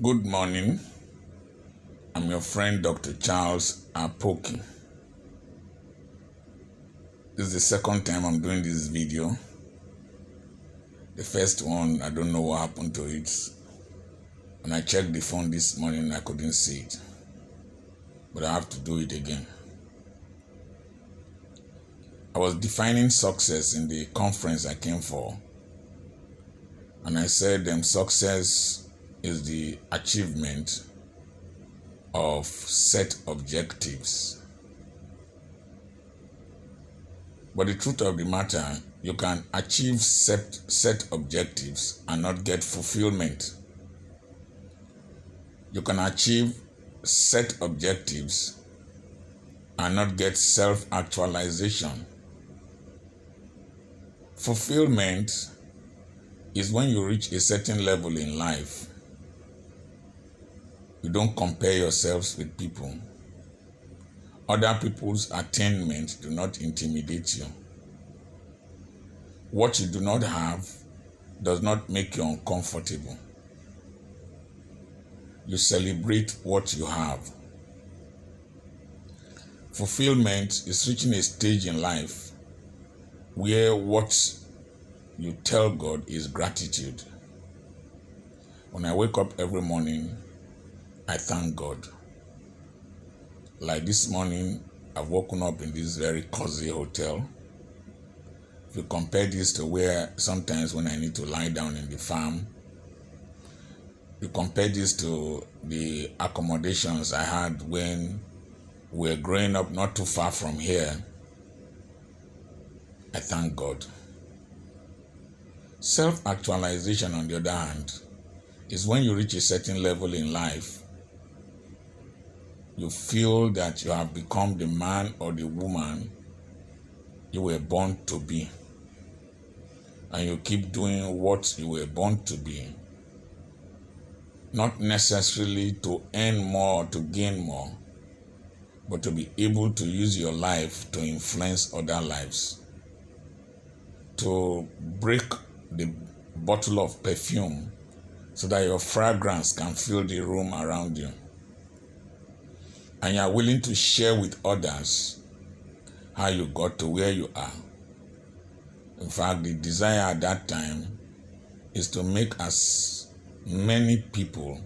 Good morning. I'm your friend Dr. Charles Apoki. This is the second time I'm doing this video. The first one, I don't know what happened to it. When I checked the phone this morning, I couldn't see it. But I have to do it again. I was defining success in the conference I came for. And I said success is the achievement of set objectives. But the truth of the matter, you can achieve set objectives and not get fulfillment. You can achieve set objectives and not get self-actualization. Fulfillment is when you reach a certain level in life. You don't compare yourselves with people. Other people's attainment do not intimidate you. What you do not have does not make you uncomfortable. You celebrate what you have. Fulfillment is reaching a stage in life where what you tell God is gratitude. When I wake up every morning, I thank God. Like this morning, I've woken up in this very cozy hotel. If you compare this to where sometimes when I need to lie down in the farm, you compare this to the accommodations I had when we were growing up not too far from here, I thank God. Self-actualization, on the other hand, is when you reach a certain level in life, you feel that you have become the man or the woman you were born to be. And you keep doing what you were born to be. Not necessarily to earn more, to gain more, but to be able to use your life to influence other lives. To break the bottle of perfume so that your fragrance can fill the room around you. And you are willing to share with others how you got to where you are. In fact, the desire at that time is to make as many people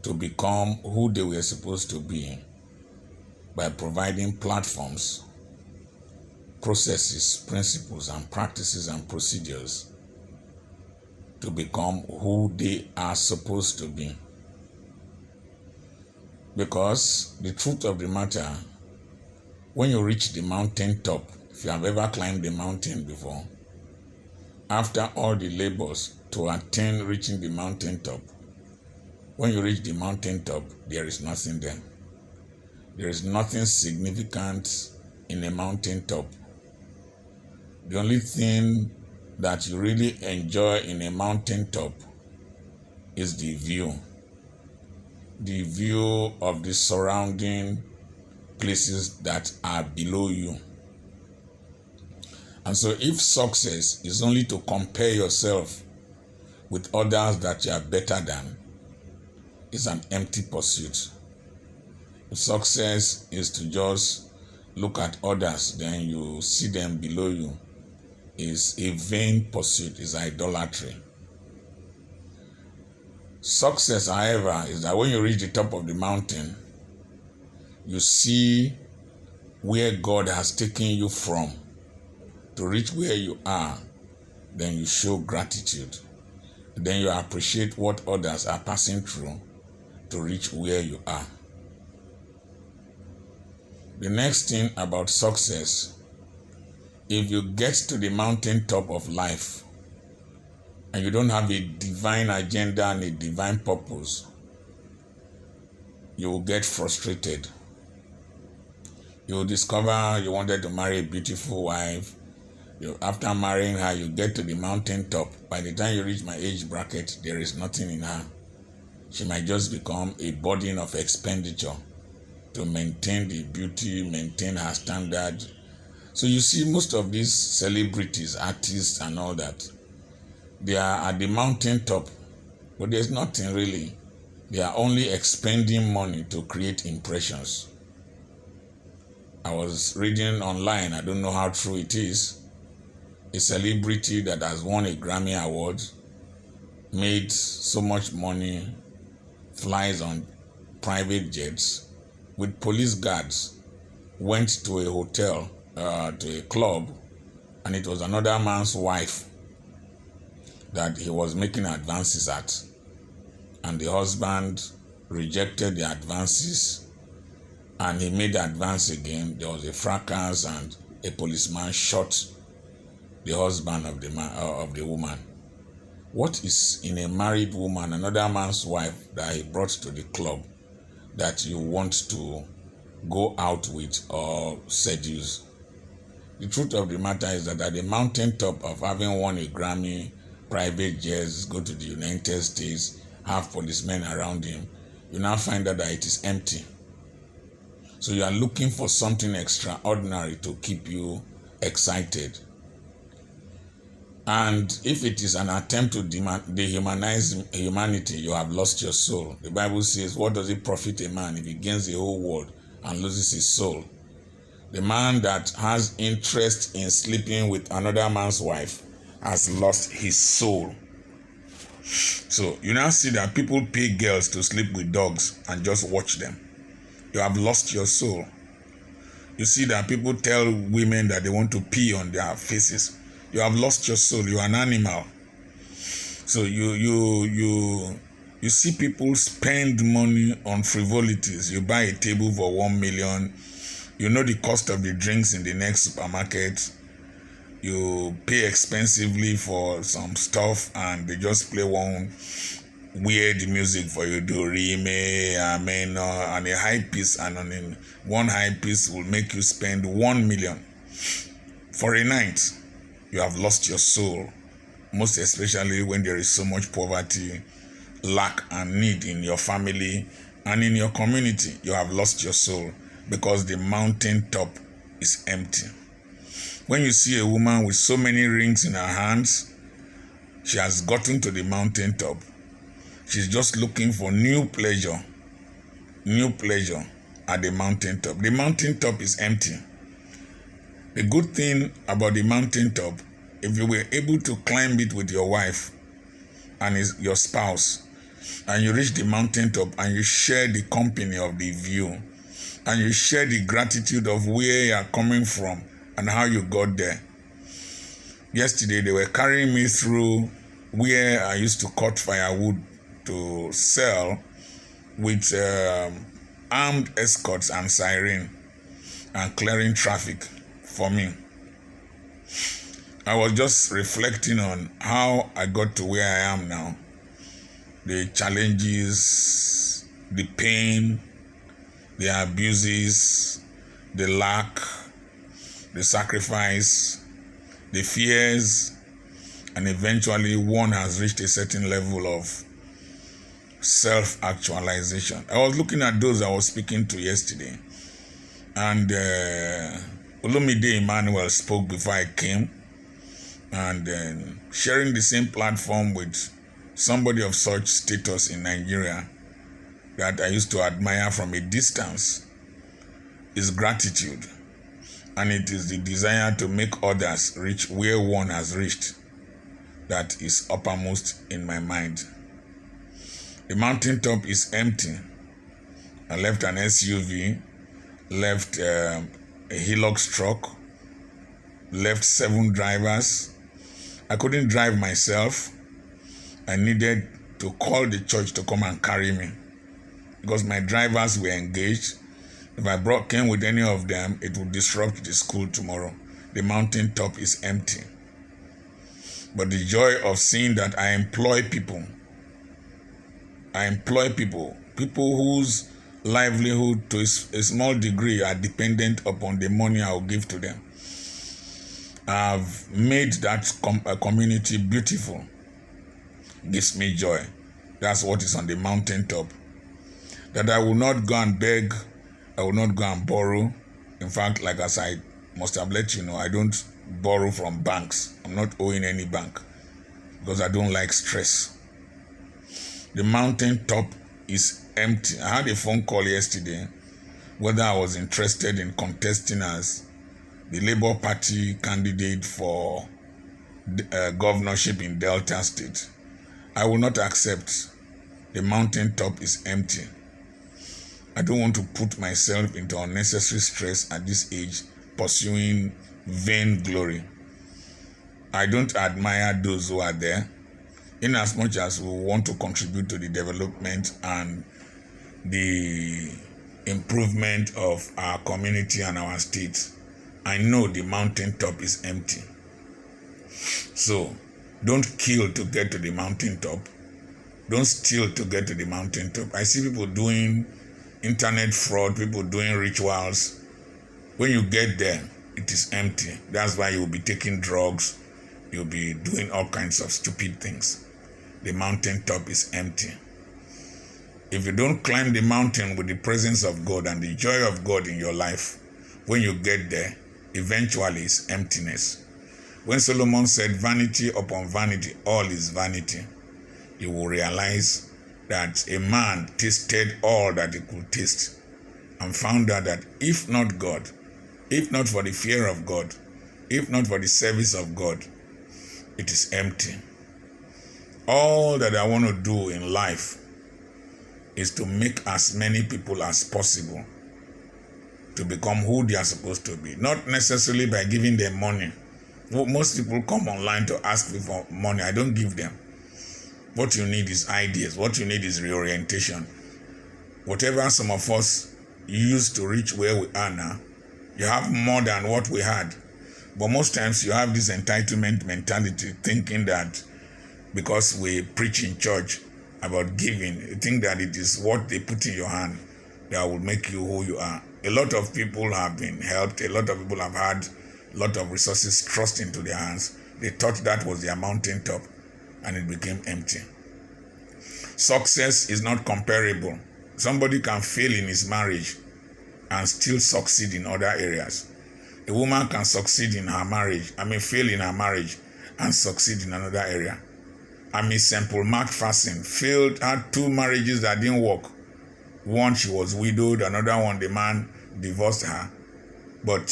to become who they were supposed to be by providing platforms, processes, principles, and practices and procedures to become who they are supposed to be. Because the truth of the matter, when you reach the mountaintop, if you have ever climbed the mountain before, after all the labors to attain reaching the mountaintop, when you reach the mountaintop, there is nothing there. There is nothing significant in a mountaintop. The only thing that you really enjoy in a mountaintop is the view. The view of the surrounding places that are below you. And so if success is only to compare yourself with others that you are better than, it's an empty pursuit. If success is to just look at others, then you see them below you, is a vain pursuit, is idolatry. Success, however, is that when you reach the top of the mountain, you see where God has taken you from to reach where you are, then you show gratitude. Then you appreciate what others are passing through to reach where you are. The next thing about success, if you get to the mountaintop of life and you don't have a divine agenda and a divine purpose, you will get frustrated. You will discover you wanted to marry a beautiful wife. After marrying her, you get to the mountaintop. By the time you reach my age bracket, there is nothing in her. She might just become a burden of expenditure to maintain the beauty, maintain her standard. So you see most of these celebrities, artists and all that, they are at the mountaintop But there's nothing really. They are only expending money to create impressions. I was reading online, I don't know how true it is, a celebrity that has won a Grammy Award, made so much money, flies on private jets with police guards, went to a hotel, to a club, and it was another man's wife that he was making advances at. And the husband rejected the advances, and he made the advance again. There was a fracas, and a policeman shot the husband of the woman. What is in a married woman, another man's wife that he brought to the club, that you want to go out with or seduce? The truth of the matter is that at the mountaintop of having won a Grammy, private jets, go to the United States, have policemen around him, you now find out that it is empty. So you are looking for something extraordinary to keep you excited. And if it is an attempt to dehumanize humanity, you have lost your soul. The Bible says, what does it profit a man if he gains the whole world and loses his soul? The man that has interest in sleeping with another man's wife has lost his soul. So you now see that people pay girls to sleep with dogs and just watch them. You have lost your soul. You see that people tell women that they want to pee on their faces. You have lost your soul. You are an animal. So you see people spend money on frivolities. You buy a table for 1 million. You know the cost of the drinks in the next supermarket. You pay expensively for some stuff, and they just play one weird music for you. Do re me amen, and a high piece, and on one high piece will make you spend 1 million for a night. You have lost your soul, most especially when there is so much poverty, lack, and need in your family and in your community. You have lost your soul because the mountaintop is empty. When you see a woman with so many rings in her hands, she has gotten to the mountaintop. She's just looking for new pleasure at the mountaintop. The mountaintop is empty. The good thing about the mountaintop, if you were able to climb it with your wife and your spouse, and you reach the mountaintop and you share the company of the view, and you share the gratitude of where you are coming from and how you got there. Yesterday, they were carrying me through where I used to cut firewood to sell with armed escorts and siren and clearing traffic for me. I was just reflecting on how I got to where I am now. The challenges, the pain, the abuses, the lack, the sacrifice, the fears, and eventually one has reached a certain level of self-actualization. I was looking at those I was speaking to yesterday, and Olumide Emmanuel spoke before I came, and sharing the same platform with somebody of such status in Nigeria that I used to admire from a distance is gratitude. And it is the desire to make others reach where one has reached that is uppermost in my mind. The mountaintop is empty. I left an SUV, left a Hilux truck, left 7 drivers. I couldn't drive myself. I needed to call the church to come and carry me because my drivers were engaged. If I came with any of them, it would disrupt the school tomorrow. The mountaintop is empty. But the joy of seeing that I employ people whose livelihood to a small degree are dependent upon the money I will give to them. I've made that community beautiful. Gives me joy. That's what is on the mountaintop. That I will not go and beg, I will not go and borrow. In fact, like as I must have let you know, I don't borrow from banks. I'm not owing any bank because I don't like stress. The mountaintop is empty. I had a phone call yesterday whether I was interested in contesting as the Labour Party candidate for governorship in Delta State. I will not accept. The mountaintop is empty. I don't want to put myself into unnecessary stress at this age pursuing vain glory. I don't admire those who are there, in as much as we want to contribute to the development and the improvement of our community and our state. I know the mountaintop is empty. So don't kill to get to the mountaintop. Don't steal to get to the mountaintop. I see people doing internet fraud, people doing rituals. When you get there, it is empty. That's why you'll be taking drugs. You'll be doing all kinds of stupid things. The mountaintop is empty. If you don't climb the mountain with the presence of God and the joy of God in your life, when you get there, eventually it's emptiness. When Solomon said, vanity upon vanity, all is vanity, you will realize that a man tasted all that he could taste and found out that if not God, if not for the fear of God, if not for the service of God, it is empty. All that I want to do in life is to make as many people as possible to become who they are supposed to be. Not necessarily by giving them money. Most people come online to ask me for money. I don't give them. What you need is ideas. What you need is reorientation. Whatever some of us used to reach where we are now, you have more than what we had. But most times you have this entitlement mentality, thinking that because we preach in church about giving, you think that it is what they put in your hand that will make you who you are. A lot of people have been helped. A lot of people have had a lot of resources thrust into their hands. They thought that was their mountaintop, and it became empty. Success is not comparable. Somebody can fail in his marriage and still succeed in other areas. A woman can succeed in her marriage, fail in her marriage and succeed in another area. Semple McPherson had 2 marriages that didn't work. One, she was widowed. Another one, the man divorced her. But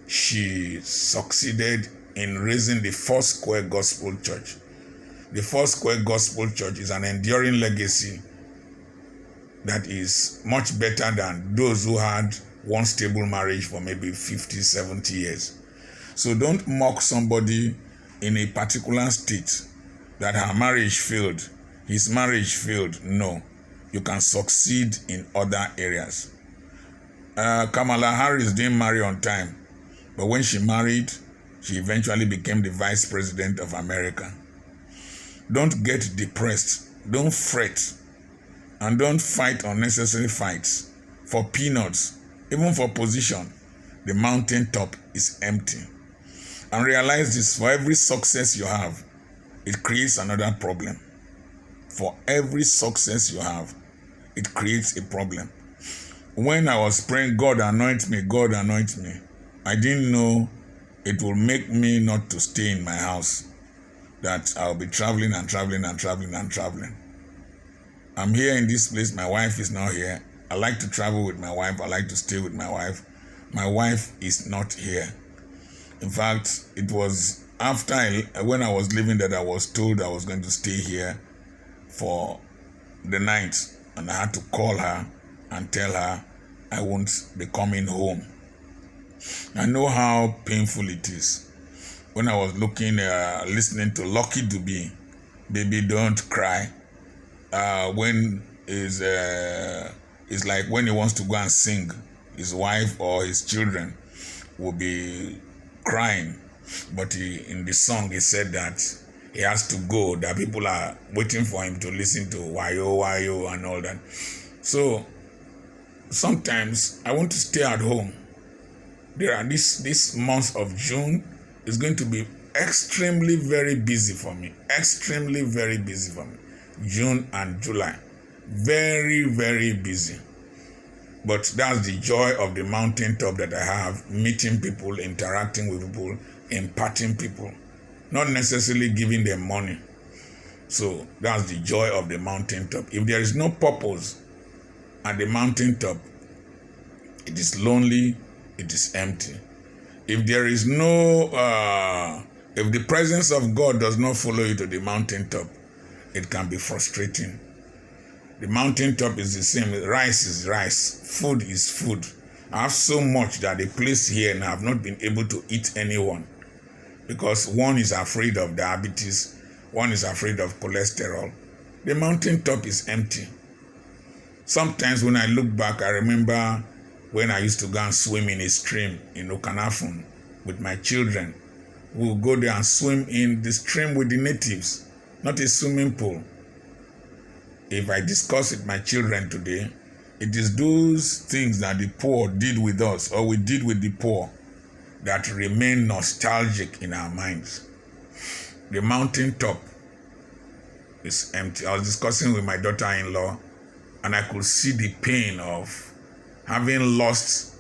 she succeeded in raising the Foursquare Gospel Church. The Foursquare Gospel Church is an enduring legacy that is much better than those who had one stable marriage for maybe 50, 70 years. So don't mock somebody in a particular state that her marriage failed, his marriage failed. No, you can succeed in other areas. Kamala Harris didn't marry on time, but when she married, she eventually became the Vice President of America. Don't get depressed, don't fret, and don't fight unnecessary fights for peanuts, even for position. The mountaintop is empty. And realize this, for every success you have, it creates another problem. For every success you have, it creates a problem. When I was praying, God anoint me, God anoint me, I didn't know it will make me not to stay in my house, that I'll be traveling and traveling and traveling and traveling. I'm here in this place, my wife is not here. I like to travel with my wife, I like to stay with my wife. My wife is not here. In fact, it was after when I was leaving that I was told I was going to stay here for the night, and I had to call her and tell her I won't be coming home. I know how painful it is. When I was listening to Lucky Dube, Baby Don't Cry, when it's like when he wants to go and sing, his wife or his children will be crying, but in the song he said that he has to go, that people are waiting for him to listen to Wayo Wayo and all that. So sometimes I want to stay at home. This month of June is going to be extremely very busy for me. Extremely very busy for me. June and July. Very, very busy. But that's the joy of the mountaintop that I have, meeting people, interacting with people, imparting people, not necessarily giving them money. So that's the joy of the mountaintop. If there is no purpose at the mountaintop, it is lonely, it is empty. If there is no, if the presence of God does not follow you to the mountaintop, it can be frustrating. The mountaintop is the same. Rice is rice. Food is food. I have so much that the place here and I have not been able to eat anyone because one is afraid of diabetes, one is afraid of cholesterol. The mountaintop is empty. Sometimes when I look back, I remember when I used to go and swim in a stream in Okanafun with my children. We would go there and swim in the stream with the natives, not a swimming pool. If I discuss with my children today, it is those things that the poor did with us or we did with the poor that remain nostalgic in our minds. The mountaintop is empty. I was discussing with my daughter-in-law and I could see the pain of having lost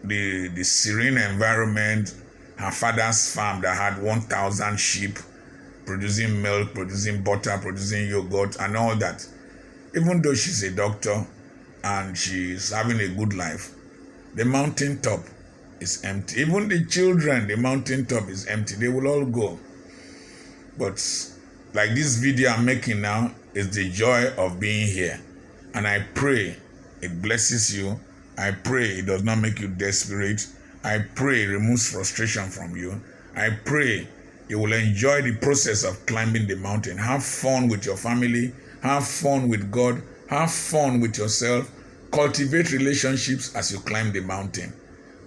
the serene environment, her father's farm that had 1,000 sheep, producing milk, producing butter, producing yogurt, and all that. Even though she's a doctor and she's having a good life, the mountaintop is empty. Even the children, the mountaintop is empty. They will all go. But like this video I'm making now is the joy of being here. And I pray it blesses you. I pray it does not make you desperate. I pray it removes frustration from you. I pray you will enjoy the process of climbing the mountain. Have fun with your family. Have fun with God. Have fun with yourself. Cultivate relationships as you climb the mountain.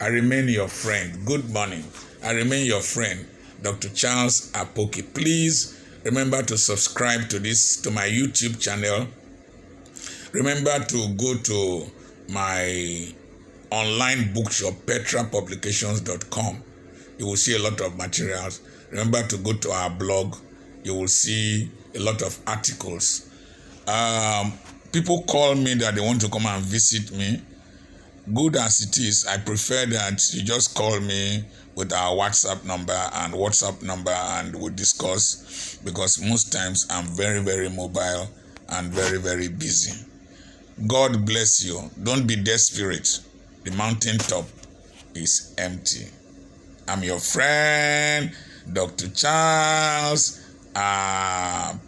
I remain your friend. Good morning. I remain your friend, Dr. Charles Apoki. Please remember to subscribe to my YouTube channel. Remember to go to my online bookshop, petrapublications.com. You will see a lot of materials. Remember to go to our blog. You will see a lot of articles. People call me that they want to come and visit me. Good as it is, I prefer that you just call me with our WhatsApp number and we'll discuss, because most times I'm very, very mobile and very, very busy. God bless you. Don't be desperate. The mountaintop is empty. I'm your friend, Dr. Charles Apoki.